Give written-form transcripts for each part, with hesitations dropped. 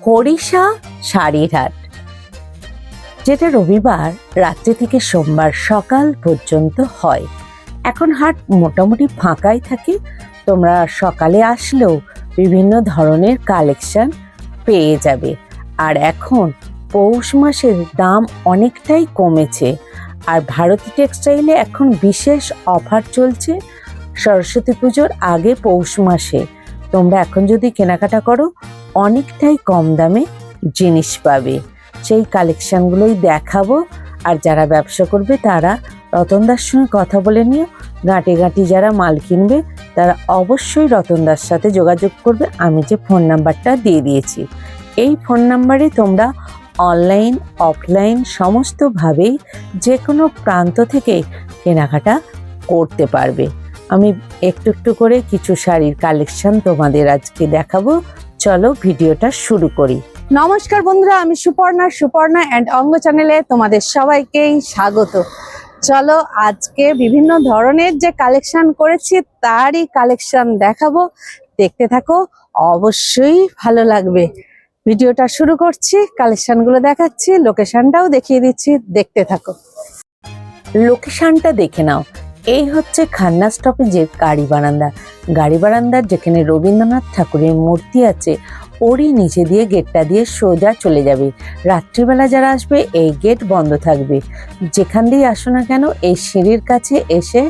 হরিষা শাড়ির হাট, যেটা রবিবার রাত্রি থেকে সোমবার সকাল পর্যন্ত হয়। এখন হাট মোটামুটি ফাঁকাই থাকে। তোমরা সকালে আসলেও বিভিন্ন ধরনের কালেকশন পেয়ে যাবে। আর এখন পৌষ মাসের দাম অনেকটাই কমেছে। আর ভারতী টেক্সটাইলে এখন বিশেষ অফার চলছে সরস্বতী পুজোর আগে পৌষ মাসে। তোমরা এখন যদি কেনাকাটা করো অনেকটাই কম দামে জিনিস পাবে। সেই কালেকশনগুলোই দেখাবো। আর যারা ব্যবসা করবে তারা রতনদার সঙ্গে কথা বলে নিও। গাঁটে গাঁটি যারা মাল কিনবে তারা অবশ্যই রতনদার সাথে যোগাযোগ করবে। আমি যে ফোন নাম্বারটা দিয়ে দিয়েছি, এই ফোন নাম্বারে তোমরা অনলাইন অফলাইন সমস্তভাবেই যে কোনো প্রান্ত থেকে কেনাকাটা করতে পারবে। আমি একটু একটু করে কিছু শাড়ির কালেকশন তোমাদের আজকে দেখাবো। চলো ভিডিওটা শুরু করি। নমস্কার বন্ধুরা, আমি সুপর্ণা অ্যান্ড অঙ্গ চ্যানেলে তোমাদের সবাইকেই স্বাগত। চলো আজকে বিভিন্ন ধরনের যে কালেকশন করেছি তারই কালেকশন দেখাবো, দেখতে থাকো, অবশ্যই ভালো লাগবে। ভিডিওটা শুরু করছি, কালেকশনগুলো দেখাচ্ছি, লোকেশনটাও দেখিয়ে দিচ্ছি, দেখতে থাকো। লোকেশনটা দেখে নাও। এই হচ্ছে খান্না স্টপেজের গাড়ি বারান্দা। গাড়ি বারান্দার যেখানে রবীন্দ্রনাথ ঠাকুরের মূর্তি আছে ওরই নিচে দিয়ে গেটটা দিয়ে সোজা চলে যাবে। রাত্রিবেলা যারা আসবে এই গেট বন্ধ থাকবে। যেখান দিয়ে আসো না কেন এই সিঁড়ির কাছে এসে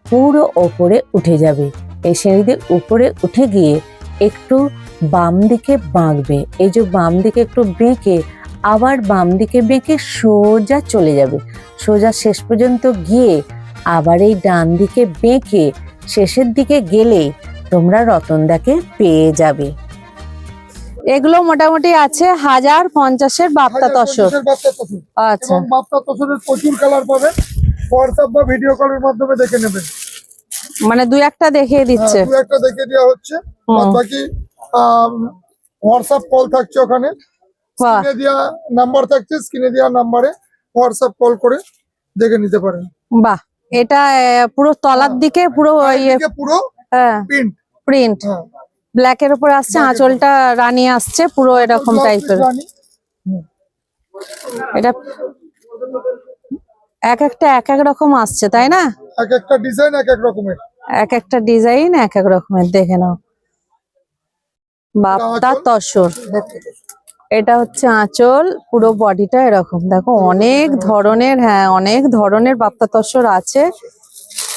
পুরো ওপরে উঠে যাবে। এই সিঁড়ি দিয়ে উপরে উঠে গিয়ে একটু বাম দিকে বাঁকবে। এই যে বাম দিকে একটু বেঁকে আবার বাম দিকে বেঁকে সোজা চলে যাবে। সোজা শেষ পর্যন্ত গিয়ে আবার এই ডান দিকে বেঁকে শেষের দিকে গেলে তোমরা রতনদাকে পেয়ে যাবে। এগুলো মোটামুটি আছে 1050-এর বাপ্তা তসর। আচ্ছা, বাপ্তা তসরের প্রচুর কালার পাবেন। হোয়াটসঅ্যাপ বা ভিডিও কলের মাধ্যমে দেখে নেবেন। মানে দুই একটা দেখিয়ে দিচ্ছে, দুই একটা দেখে দেওয়া হচ্ছে। বাকি হোয়াটসঅ্যাপ কল থাকছে, ওখানে স্ক্রিনে দেওয়া নাম্বার থাকছে। স্ক্রিনে দেওয়া নাম্বারে হোয়াটসঅ্যাপ কল করে দেখে নিতে পারেন। বাহ, এটা পুরো তলার দিকে পুরো পুরো প্রিন্ট ব্ল্যাকের উপর আসছে, আঁচলটা রানী আসছে পুরো এরকম টাইপের। এটা এক একটা এক এক রকম আসছে, তাই না? এক একটা ডিজাইন এক এক রকমের, এক একটা ডিজাইন এক এক রকমের। দেখে নাও, বাপ্তা তসর। এটা হচ্ছে আঁচল, পুরো বডিটা এরকম। দেখো অনেক ধরনের, হ্যাঁ অনেক ধরনের বাপ্তা তসর আছে।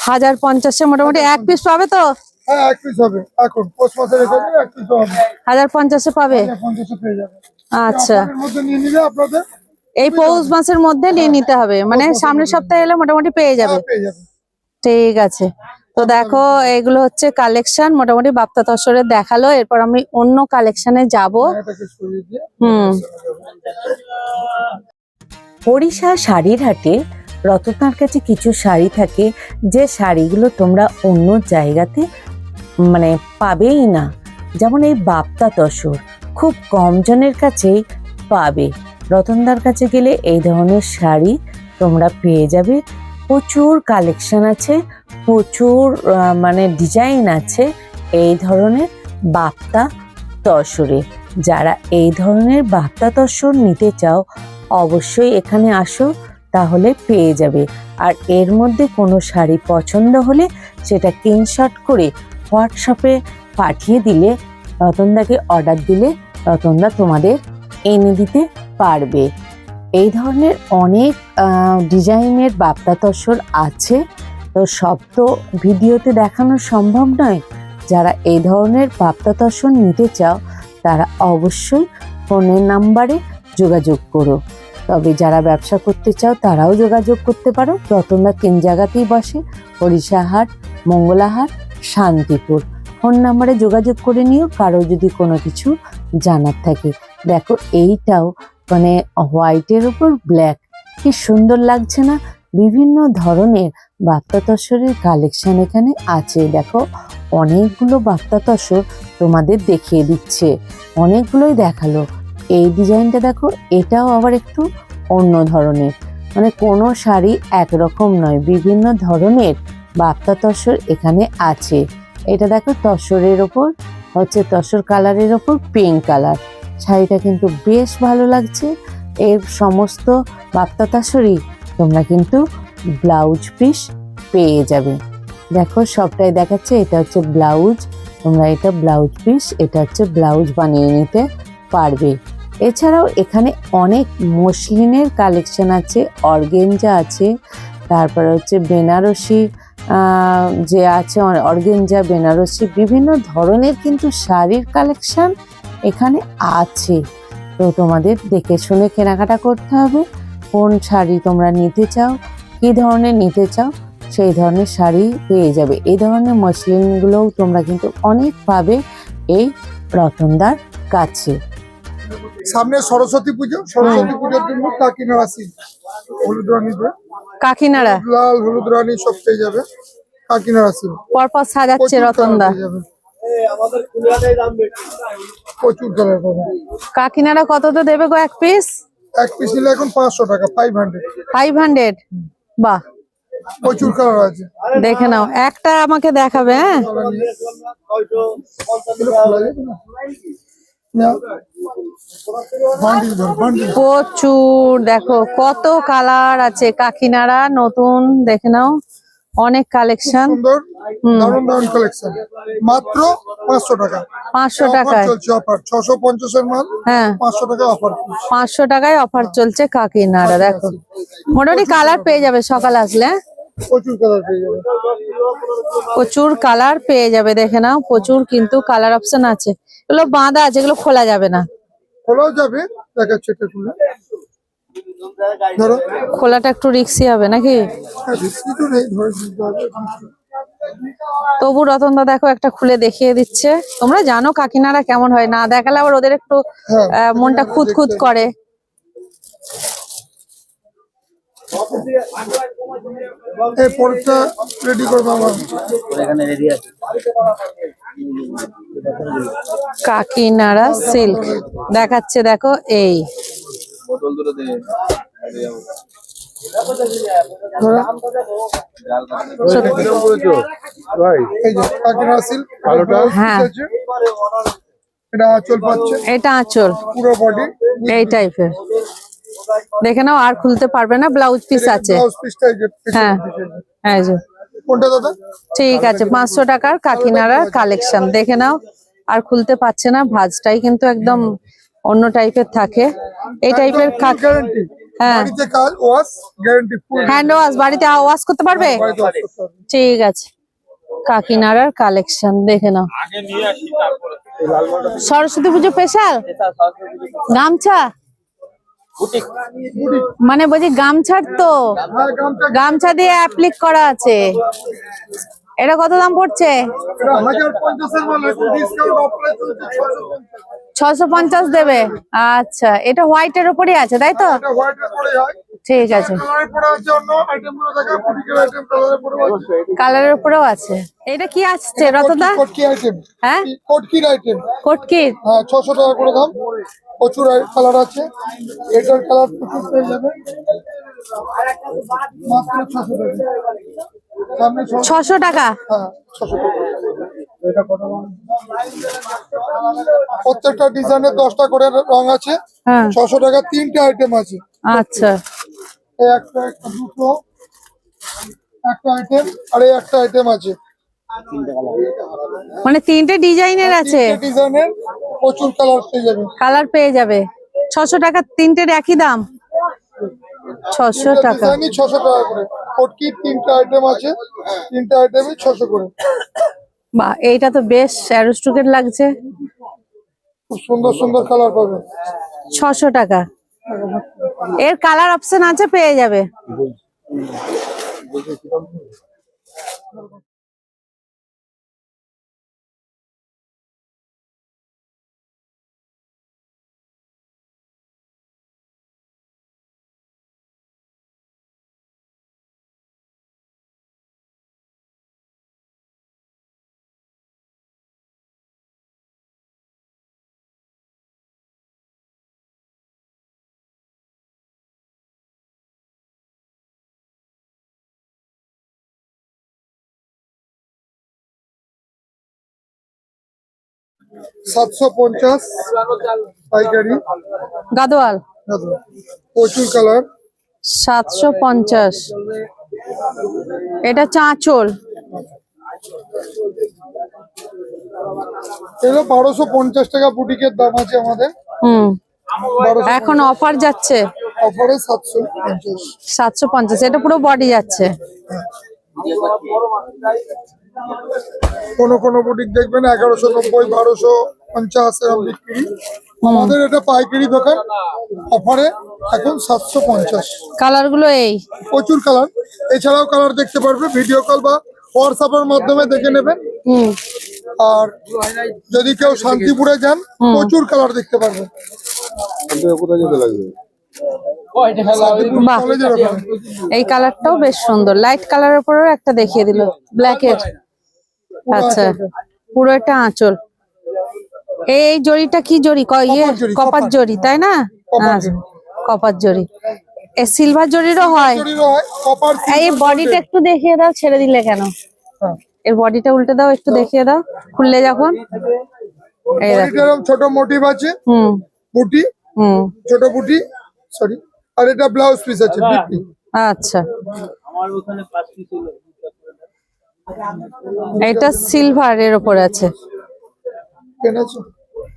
1050-এ মোটামুটি এক পিস পাবে তো? হ্যাঁ, এক পিস হবে। এখন পৌষ মাসের এখানে এক পিস হবে। 1050-এ পাবে? 50 পেয়ে যাবে। আচ্ছা, এর মধ্যে নিয়ে নিলে আপনাদের এই পৌষ মাসের মধ্যে নিয়ে নিতে হবে, মানে সামনের সপ্তাহে এলে মোটামুটি পেয়ে যাবে। পেয়ে যাবে। ঠিক আছে, তো দেখো এগুলো হচ্ছে কালেকশন। মোটামুটি বাপ্তা তসরের দেখালো, এরপর আমি অন্য কালেকশনে যাব। হরিষা শাড়ির হাটে রতনার কাছে কিছু শাড়ি থাকে যে শাড়িগুলো তোমরা অন্য জায়গাতে মানে পাবেই না। যেমন এই বাপ্তা তসর খুব কম জনের কাছেই পাবে। রতনদার কাছে গেলে এই ধরনের শাড়ি তোমরা পেয়ে যাবে। প্রচুর কালেকশন আছে, প্রচুর মানে ডিজাইন আছে এই ধরনের বাপ্তা তসরে। যারা এই ধরনের বাপ্তা তসর নিতে চাও অবশ্যই এখানে আসো, তাহলে পেয়ে যাবে। আর এর মধ্যে কোনো শাড়ি পছন্দ হলে সেটা স্ক্রিনশট করে হোয়াটসঅ্যাপে পাঠিয়ে দিলে, রতনদাকে অর্ডার দিলে রতনদা তোমাদের এনে দিতে পারবে। এই ধরনের অনেক ডিজাইনের বাপ্তা তসর আছে, তো সব তো ভিডিওতে দেখানো সম্ভব নয়। যারা এই ধরনের বাপ্তা তসর নিতে চাও তারা অবশ্যই ফোনের নাম্বারে যোগাযোগ করো। তবে যারা ব্যবসা করতে চাও তারাও যোগাযোগ করতে পারো। রতনদা 3 জায়গাতেই বসে, হরিষা হাট, মঙ্গলা হাট, শান্তিপুর। ফোন নাম্বারে যোগাযোগ করে নিও কারো যদি কোনো কিছু জানার থাকে। দেখো এইটাও মানে হোয়াইটের উপর ব্ল্যাক, কি সুন্দর লাগছে না? বিভিন্ন ধরনের বাপ্তা তসরের কালেকশন এখানে আছে। দেখো অনেকগুলো বাপ্তা তসর তোমাদের দেখিয়ে দিচ্ছে, অনেকগুলোই দেখালো। এই ডিজাইনটা দেখো, এটাও আবার একটু অন্য ধরনের, মানে কোনো শাড়ি একরকম নয়, বিভিন্ন ধরনের বাপ্তা তসর এখানে আছে। এটা দেখো তসরের ওপর হচ্ছে তসর কালারের ওপর পিঙ্ক কালার, শাড়িটা কিন্তু বেশ ভালো লাগছে। এর সমস্ত বাপ্তা তাসরি তোমরা কিন্তু ব্লাউজ পিস পেয়ে যাবে। দেখো সবটাই দেখাচ্ছে, এটা হচ্ছে ব্লাউজ, তোমরা এটা ব্লাউজ পিস, এটা হচ্ছে ব্লাউজ বানিয়ে নিতে পারবে। এছাড়াও এখানে অনেক মসলিনের কালেকশন আছে, অর্গেঞ্জা আছে, তারপরে হচ্ছে বেনারসি যে আছে, অর্গেঞ্জা বেনারসি বিভিন্ন ধরনের কিন্তু শাড়ির কালেকশন এখানে আছে। তো তোমাদের দেখে শুনে কেনাকাটা করতে হবে, কোন শাড়ি তোমরা নিতে চাও, কী ধরনের নিতে চাও সেই ধরনের শাড়ি পেয়ে যাবে। এই ধরনের মসলিনগুলোও তোমরা কিন্তু অনেক পাবে এই রতনদার কাছে। সামনে সরস্বতী পুজোর জন্য কাকিনাড়া সিল্ক, হলুদ রানীতে কাকিনাড়া লাল হলুদ রানী সব পেয়ে যাবে। কাকিনাড়া সিল্ক পরপর সাজাচ্ছে রতনদা। প্রচুর কালার পাবে। কাকিনাড়া কততে দেবে গো এক পিস? এক পিস নিলে এখন 500 টাকা, 500। 500? বাহ, প্রচুর কালার আছে। দেখে নাও, একটা আমাকে দেখাবে। হ্যাঁ, বান্ডিল ধর, বান্ডিল। প্রচুর, দেখো কত কালার আছে। কাকিনাড়া নতুন, দেখে নাও, অনেক কালেকশন। সুন্দর দারুণ দারুণ কালেকশন, মাত্র 500 টাকা। 500 অফার টাকায়? চলছে, অফার 650 এর মাল হ্যাঁ, 500 টাকা অফার। 500 টাকায় অফার চলছে কাকিনাড়া। দেখো মোটামুটি কালার পেয়ে যাবে সকাল আসলে। হ্যাঁ? প্রচুর কালার পেয়ে যাবে। প্রচুর কালার পেয়ে যাবে, দেখে নাও, প্রচুর কিন্তু কালার অপশন আছে। এগুলো বাঁধা আছে, এগুলো খোলা যাবে না। খোলাও যাবে, দেখাচ্ছে এটা খুলে ধরো। খোলাটা একটু রিক্সি হবে নাকি? হ্যাঁ, রিস্কি তো নেই, ধরে দিতে হবে। তবু রতনদা দেখো একটা খুলে দেখিয়ে দিচ্ছে। তোমরা জানো কাকিনাড়া কেমন হয়, না দেখালে আবার ওদের একটু হ্যাঁ, মনটা খুঁতখুত করে। এই পরেরটা রেডি করবো আমার। কাকিনাড়া সিল্ক দেখাচ্ছে, দেখো এই এই যে কাকিনাড়া সিল্ক, হ্যাঁ, এটা আঁচল পাচ্ছে, এটা আঁচল পুরো বডি এই টাইপের। দেখে নাও, আর খুলতে পারবে না, ব্লাউজ পিস আছে। ব্লাউজ পিসটা এই যে হ্যাঁ, এই যে কোনটা দাদা? ঠিক আছে, 500 টাকার কাকিনাড়ার কালেকশন দেখে নাও। আর খুলতে পারছে না, ভাঁজটাই কিন্তু একদম অন্য টাইপের থাকে। এই টাইপের গ্যারান্টি, হ্যাঁ, বাড়িতে কাজ ওয়াশ গ্যারান্টি ফুল। হ্যান্ড ওয়াশ বাড়িতে ওয়াশ করতে পারবে? ঠিক আছে, কাকিনাড়ার কালেকশন দেখে নাও। সরস্বতী পুজো স্পেশাল গামছা, মানে বলছি গামছার তো, হ্যাঁ, গামছা গামছা দিয়ে অ্যাপ্লিক করা আছে। এটা কত দাম পড়ছে? এটা 1050 এর মাল, এখন ডিসকাউন্ট অফারে চলছে 650। 650 দেবে? আচ্ছা, এটা হোয়াইটের উপরই আছে তাই তো? এটা হোয়াইটের পরে হয়, ঠিক আছে, কালারের পরে আছে, অন্য আইটেমগুলো দেখা বুটিকের আইটেম কালারের পরে আছে। কালারের উপরেও আছে। এটা কি আসছে রতদা? কোটকি আইটেম, হ্যাঁ, কোটকির আইটেম। কোটকির। হ্যাঁ, 600 টাকা করে দাম, প্রচুর কালার আছে। এটার কালার প্রচুর পেয়ে যাবে, মাত্র 600 টাকা। সামনে 600 টাকা? হ্যাঁ, 600 টাকা। প্রত্যেকটা ডিজাইনের 10টা করে রং আছে। হ্যাঁ, 600 টাকা 3টে আইটেম আছে। আচ্ছা, এই একটা একটা দুটো একটা আইটেম, আর এই একটা আইটেম আছে। মানে 3টে ডিজাইনের আছে, ডিজাইনের প্রচুর কালার পেয়ে যাবে। কালার পেয়ে যাবে। 600 টাকা, 3টের একই দাম? 600 টাকা। ডিজাইনই 600 টাকা করে। কোটকির 3টে আইটেম আছে, 3টে আইটেমই 600 করে। বাহ, এইটা তো বেশ অ্যারোস্টুকেট লাগছে। খুব সুন্দর সুন্দর কালার পাবে। 600 টাকা। এর কালার অপশন আছে, পেয়ে যাবে। সাতশো 750, পাইকারি গাদোয়াল দেখো, প্রচুর কালার। 750। এটা চাঁচল। এগুলো 1250 টাকা বুটিকের দাম আছে আমাদের। হুম, এখন অফার যাচ্ছে অফারে 750। 750। এটা পুরো বডি যাচ্ছে। কোন কোন বুটিক দেখবেন 1190, 1250 এরকম বিক্রি। আমাদের এটা পাইকারি দোকান, অফারে এখন 750। কালার গুলো এই প্রচুর কালার, এছাড়াও কালার দেখতে পারবে ভিডিও কল বা হোয়াটসঅ্যাপের মাধ্যমে দেখে নেবেন। হুম, আর যদি কেউ শান্তিপুরে যান, প্রচুর কালার দেখতে পারবেন। কোথায় যেতে লাগবে? শান্তিপুর বাহ। কলেজের ওখানে। এই কালারটাও বেশ সুন্দর, লাইট কালারের উপরেও একটা দেখিয়ে দিল, ব্ল্যাকের। আচ্ছা, পুরো এটা আঁচল। এই জড়িটা কি জড়ি? ইয়ে, কপার জরি, কপার কপার। জড়ি, তাই না? কপার আচ্ছা, জরি। কপার জড়ি। এ সিলভার জড়িরও হয়। জরিরও হয়, কপার, এই সিলভার, বডিটা গোল্ডেন। একটু দেখিয়ে দাও, ছেড়ে দিলে কেন? হ্যাঁ। এর বডিটা উল্টে দাও, একটু দেখিয়ে দাও, খুললে যখন। এই দেখো। বডিটার এরকম ছোট মোটিভ আছে, হুম বুটি, হুম, ছোট বুটি, সরি। আর এটা ব্লাউজ পিস আছে বিপি। আচ্ছা। এটা সিলভার এর উপর আছে। কেন আছে?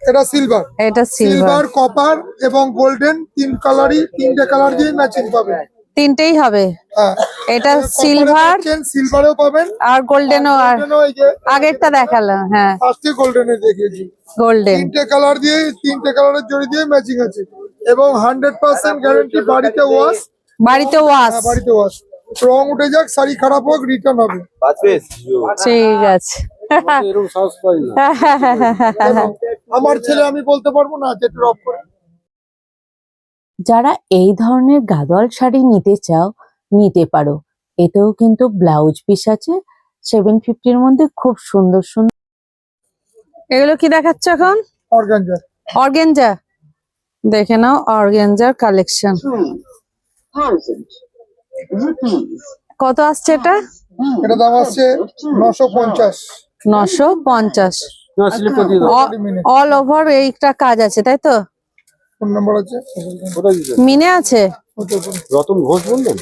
এটা সিলভার, এটা সিলভার। সিলভার, কপার এবং গোল্ডেন, তিনটে কালার দিয়ে ম্যাচিং পাবেন। তিনটেই হবে। হ্যাঁ, এটা কপারে সিলভার পাচ্ছেন, সিলভারেও পাবেন, আর গোল্ডেনও। আর গোল্ডেনও। এই যে আগেরটা দেখালাম, হ্যাঁ, ফার্স্টে গোল্ডেনে দেখিয়েছি। গোল্ডেন। তিনটে কালার দিয়ে, তিনটে কালারের জড়ি দিয়ে ম্যাচিং আছে এবং 100% গ্যারান্টি। বাড়িতে ওয়াশ, বাড়িতে ওয়াশ। বাড়িতে ওয়াশ। রং উঠে যাক, শাড়ি খারাপ হোক, রিটার্ন হবে। ঠিক আছে। আমার ছেলে, আমি বলতে পারবো না যে ড্রপ করে। যারা এই ধরনের গাদোয়াল শাড়ি নিতে চাও, নিতে পারো। এতেও কিন্তু ব্লাউজ পিস আছে। 750-র মধ্যে খুব সুন্দর সুন্দর। এগুলো কি দেখাচ্ছ এখন? অর্গানজা। অর্গেঞ্জা। দেখে নাও অর্গেঞ্জার কালেকশন। কত আসছে এটা? এটা দাম আসছে 950। 950। মিনে অল ওভার এইটা কাজ আছে, তাই তো? ফোন নাম্বার আছে। মিনে আছে। রতন ঘোষ বললেন?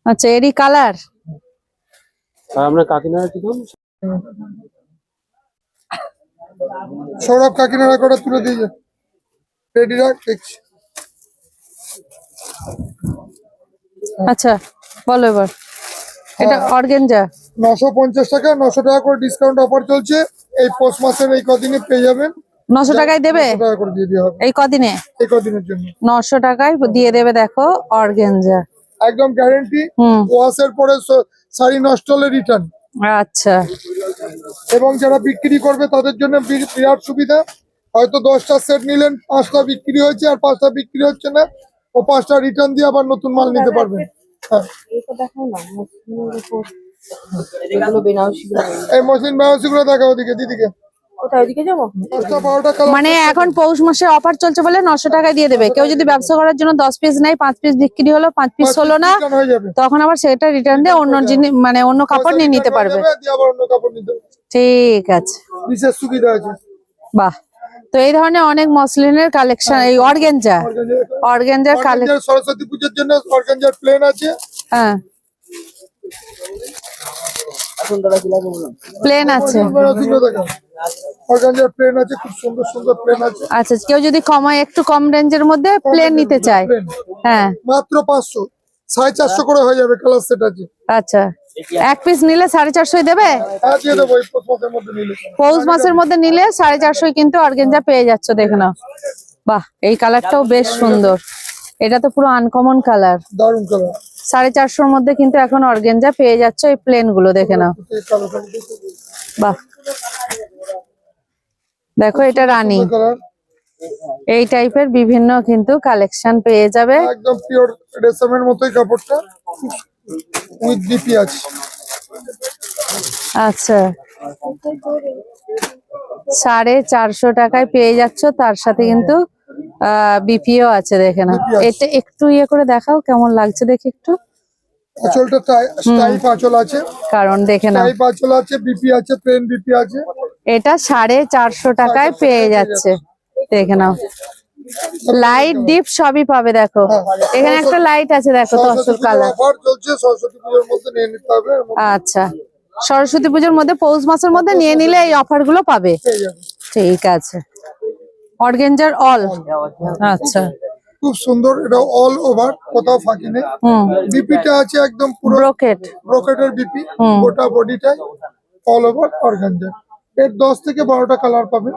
আচ্ছা, এরই কালার। আমরা কাকিনাড়া কি দাম? সৌরভ কাকিনাড়া করে তুলে দিয়ে যা। রেডি রাখ, দেখছি। আচ্ছা, বলো এবার। এটা অর্গেঞ্জা। 950 টাকা, 900 টাকা করে ডিসকাউন্ট অফার চলছে। এই পৌষ মাসের এই কদিনে পেয়ে যাবেন। 900 টাকায় দেবে 900 টাকা করে দিয়ে দেওয়া হবে এই কদিনে? এই কদিনের জন্য। 900 টাকায় দিয়ে দেবে, দেখো অর্গেঞ্জা। একদম গ্যারেন্টি। হুম, ওয়াশের পরে শাড়ি নষ্ট হলে রিটার্ন। আচ্ছা। এবং যারা বিক্রি করবে তাদের জন্য বিরাট সুবিধা। হয়তো 10টা সেট নিলেন, 5টা বিক্রি হয়েছে আর 5টা বিক্রি হচ্ছে না, ও 5টা রিটার্ন দিয়ে আবার নতুন মাল নিতে পারবেন। হ্যাঁ, এই মসলিন বেনারসি গুলো দেখাও, ওদিকে দিদিকে। 10টা 12টা কালার। মানে এখন পৌষ মাসে অফার চলছে বলে 900 টাকায় দিয়ে দেবে। কেউ যদি ব্যবসা করার জন্য 10 পিস নেয়, 5 পিস বিক্রি হলো, 5 পিস হলো না, রিটার্ন হয়ে যাবে। তখন আবার সেটা রিটার্ন দিয়ে অন্য জিনিস, মানে অন্য কাপড় নিয়ে নিতে রিটার্ন হয়ে পারবে। যাবে, দিয়ে আবার অন্য কাপড় নিতে হবে। ঠিক আছে, বিশেষ সুবিধা আছে। বাহ। তো এই ধরনের অনেক মসলিনের কালেকশন, এই অর্গেঞ্জার কালেকশন। অর্গানজার সরস্বতী পুজোর জন্য অর্গানজার প্লেন আছে। হ্যাঁ, প্লেন আছে। অর্গানজার প্লেন আছে, খুব সুন্দর সুন্দর প্লেন আছে। আচ্ছা, কেউ যদি কমায়, একটু কম রেঞ্জের মধ্যে প্লেন নিতে চায়, প্লেন হ্যাঁ, মাত্র 500, 450 করে হয়ে যাবে। কালার সেট আছে। আচ্ছা। এক পিস নিলে 450 দেবে। হ্যাঁ, দিয়ে দেবো এই পৌষ মাসের মধ্যে নিলে। পৌষ মাসের মধ্যে নিলে 450 কিন্তু অর্গেঞ্জা পেয়ে যাচ্ছ, দেখে নাও। বাহ, এই কালারটাও বেশ সুন্দর। এটা তো পুরো আনকমন কালার। দারুণ কালার। 450-র মধ্যে কিন্তু এখন অর্গেঞ্জা পেয়ে যাচ্ছ, এই প্লেন গুলো দেখে নাও। বাহ, দেখো এটা রানী। কালার এই টাইপের বিভিন্ন কিন্তু কালেকশন পেয়ে যাবে। একদম পিওর রেশমের মতোই কাপড়টা, উইথ ডিপি আছে। আচ্ছা, 450 টাকায় পেয়ে যাচ্ছ, তার সাথে কিন্তু বিপিও আছে, দেখে নাও। BPO আছে। এটা একটু ইয়ে করে দেখাও, কেমন লাগছে দেখি একটু। আঁচলটা স্টাইপ আঁচল আছে, কারণ দেখে নাও, স্টাইপ আঁচল আছে, বিপি আছে, প্লেন বিপি আছে। এটা 450 টাকায় পেয়ে যাচ্ছে। দেখে নাও, লাইট ডিপ সবই পাবে। দেখো এখানে একটা লাইট আছে, দেখো তসর কালার। অফার চলছে সরস্বতী পুজোর মধ্যে নিয়ে নিতে হবে, এর মধ্যে আচ্ছা, সরস্বতী পুজোর মধ্যে পৌষ মাসের মধ্যে নিয়ে নিলে এই অফার গুলো পাবে। পেয়ে যাবে। ঠিক আছে, অর্গেঞ্জার অল। আচ্ছা, খুব সুন্দর, এটা অল ওভার, কোথাও ফাঁকি নেই। বিপিটা আছে একদম পুরো ব্রোকেট। ব্রোকেটের বিপি, হুম। গোটা বডিটাই অল ওভার অর্গানজা। এর 10 থেকে 12টা কালার পাবেন।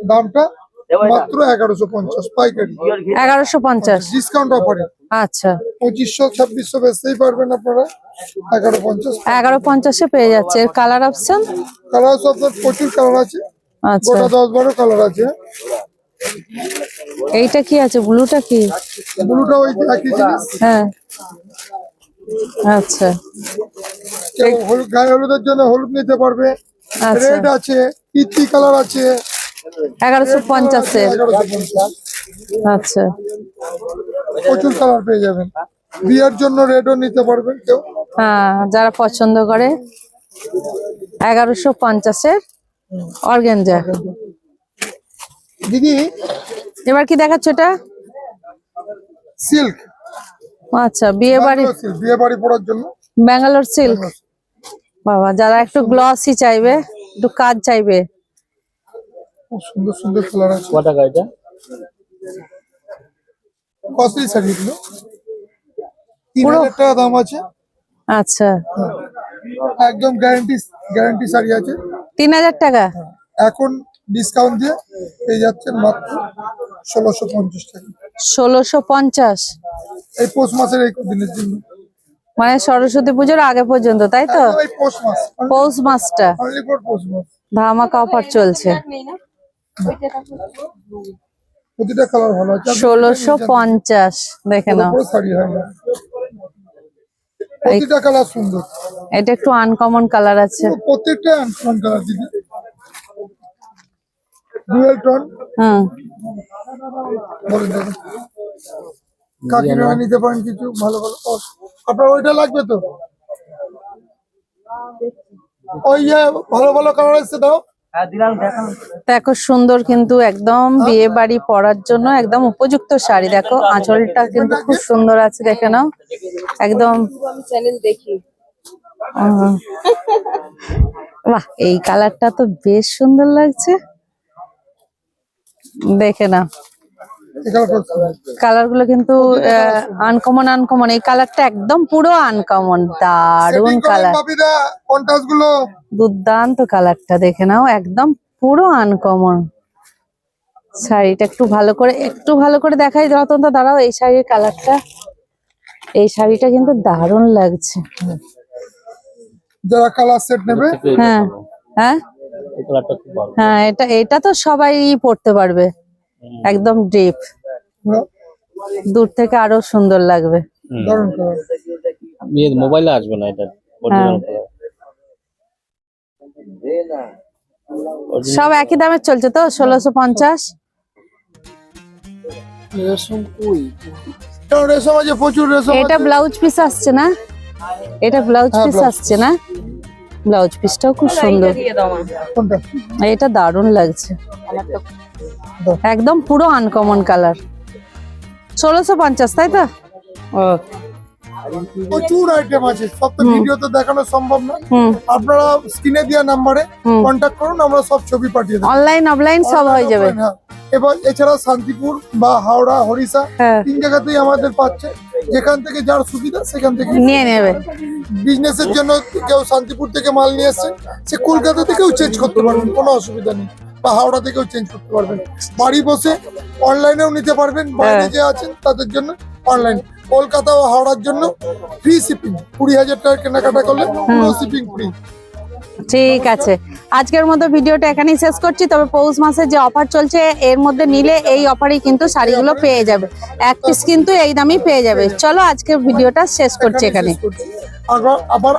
দামটা মাত্র 1150 পাইকারি। 1150। ডিসকাউন্ট অফারে আচ্ছা, 2500-2600 বেচতেই পারবেন আপনারা। 1150 1150-এ পেয়ে যাচ্ছে। এর কালার অপশন? কালার আপনার প্রচুর কালার আছে, আচ্ছা, গোটা 10-12 কালার আছে। এইটা কি আছে? ব্লুটা কি? ব্লুটা ওই একই জিনিস। হ্যাঁ, আচ্ছা কেউ গায়ে হলুদের জন্য হলুদ নিতে পারবে। আচ্ছা, রেড আছে, পিচি কালার আছে। 1150-এ। 1150 আচ্ছা, প্রচুর কালার পেয়ে যাবেন। বিয়ের জন্য রেডও নিতে পারবেন কেউ। হ্যাঁ, যারা পছন্দ করে। 1150-এর অর্গানজা। দিদি এবার কি দেখাচ্ছ এটা? সিল্ক, আচ্ছা, বিয়ে বাড়ি, বিয়ে বাড়ি পড়ার জন্য। ব্যাঙ্গালোর সিল্ক। বাবা, যারা একটু গ্লসি চাইবে, একটু কাজ চাইবে। খুব সুন্দর সুন্দর কালার আছে। কত টাকা এটা? কস্টলি শাড়ি এগুলো, 3000 টাকা দাম আছে। আচ্ছা, একদম গ্যারান্টি শাড়ি আছে। 3000 টাকা। এখন ডিসকাউন্ট দিয়ে পেয়ে যাচ্ছেন মাত্র 1650 টাকা। 1650। এই পৌষ মাসের এই দিনের জন্য, মানে সরস্বতী পুজোর আগে পর্যন্ত, তাই তো? একদম এই পৌষ মাস, পৌষ মাসটা অনলি ফর পৌষ মাস। ধামাকা অফার চলছে। প্রতিটা কালার ভালো আছে। 1650। দেখে নাও, পুরো শাড়ি হয় না, প্রতিটা কালার সুন্দর। এটা একটু আনকমন কালার আছে। প্রত্যেকটা আনকমন কালার দিদি, ডুয়েল টোন। হুম, বলেন দেখুন, কাকিরা নিতে পারেন কিছু ভালো ভালো। আপনার ওইটা লাগবে তো? ওই ভালো ভালো কালার এসছে, দাও। দেখো সুন্দর, কিন্তু একদম বিয়ে বাড়ি পরার জন্য একদম উপযুক্ত শাড়ি। দেখো আঁচলটা কিন্তু খুব সুন্দর আছে, দেখে নাও একদম। আহ, বাহ, এই কালারটা তো বেশ সুন্দর লাগছে। দেখে না, এই কালারটা সুন্দর। কালার গুলো কিন্তু আনকমন। এই কালারটা একদম পুরো আনকমন, দারুন Setting করেন কালার, বাপিদা, কন্ট্রাস্ট গুলো। দুর্দান্ত কালারটা। দেখে নাও একদম পুরো আনকমন। শাড়িটা একটু ভালো করে দেখাই রতন দা, দাঁড়াও। এই শাড়ির কালারটা, এই শাড়িটা কিন্তু দারুণ লাগছে। যারা কালার সেট নেবে, হ্যাঁ হ্যাঁ এই কালারটা খুব ভালো। হ্যাঁ, এটা তো সবাই পরতে পারবে, একদম ডিপ। দূর থেকে আরো সুন্দর লাগবে। দারুণ কালার। মোবাইলে আসবে না এটা, original color। সব একই দামের চলছে তো, 1650। রেশম আছে, প্রচুর রেশম এটা আছে। ব্লাউজ পিস আসছে না? এটা ব্লাউজ হ্যাঁ, পিস blouse আসছে না? ব্লাউজ পিসটাও খুব সুন্দর। কোনটা? এটা দারুণ লাগছে, দাও। একদম পুরো আনকমন কালার। 1650, তাই তো? ও, প্রচুর আইটেম আছে, সব তো ভিডিওতে দেখানো সম্ভব না। হুম, আপনারা স্ক্রিনে দেওয়া নাম্বারে কন্ট্যাক্ট করুন, আমরা সব ছবি পাঠিয়ে দেবো। অনলাইন অফলাইন সব হয়ে যাবে। হ্যাঁ। এবার এছাড়া শান্তিপুর বা হাওড়া, হরিষা, হ্যাঁ, 3 জায়গাতেই আমাদের পাচ্ছে। যেখান থেকে যার সুবিধা সেখান থেকে নিয়ে নেবে। বিজনেসের জন্য কেউ শান্তিপুর থেকে মাল নিয়ে এসছে, সে কলকাতা থেকেও চেঞ্জ করতে পারবেন, কোনো অসুবিধা নেই। বা হাওড়া থেকেও চেঞ্জ করতে পারবেন, বাড়ি বসে অনলাইনেও নিতে পারবেন। বাইরে যে আছেন তাদের জন্য অনলাইন। কলকাতা ও হাওড়ার জন্য ফ্রি শিপিং, 20,000 টাকা কেনাকাটা করলে পুরো শিপিং ফ্রি। ঠিক আছে, আজকের মতো ভিডিওটা এখানেই শেষ করছি। তবে পৌষ মাসে যে অফার চলছে, এর মধ্যে নিলে এই অফারই কিন্তু শাড়িগুলো পেয়ে যাবে। এক পিস কিন্তু এই দামই পেয়ে যাবে। চলো আজকের ভিডিওটা শেষ করছি এখানে। আবার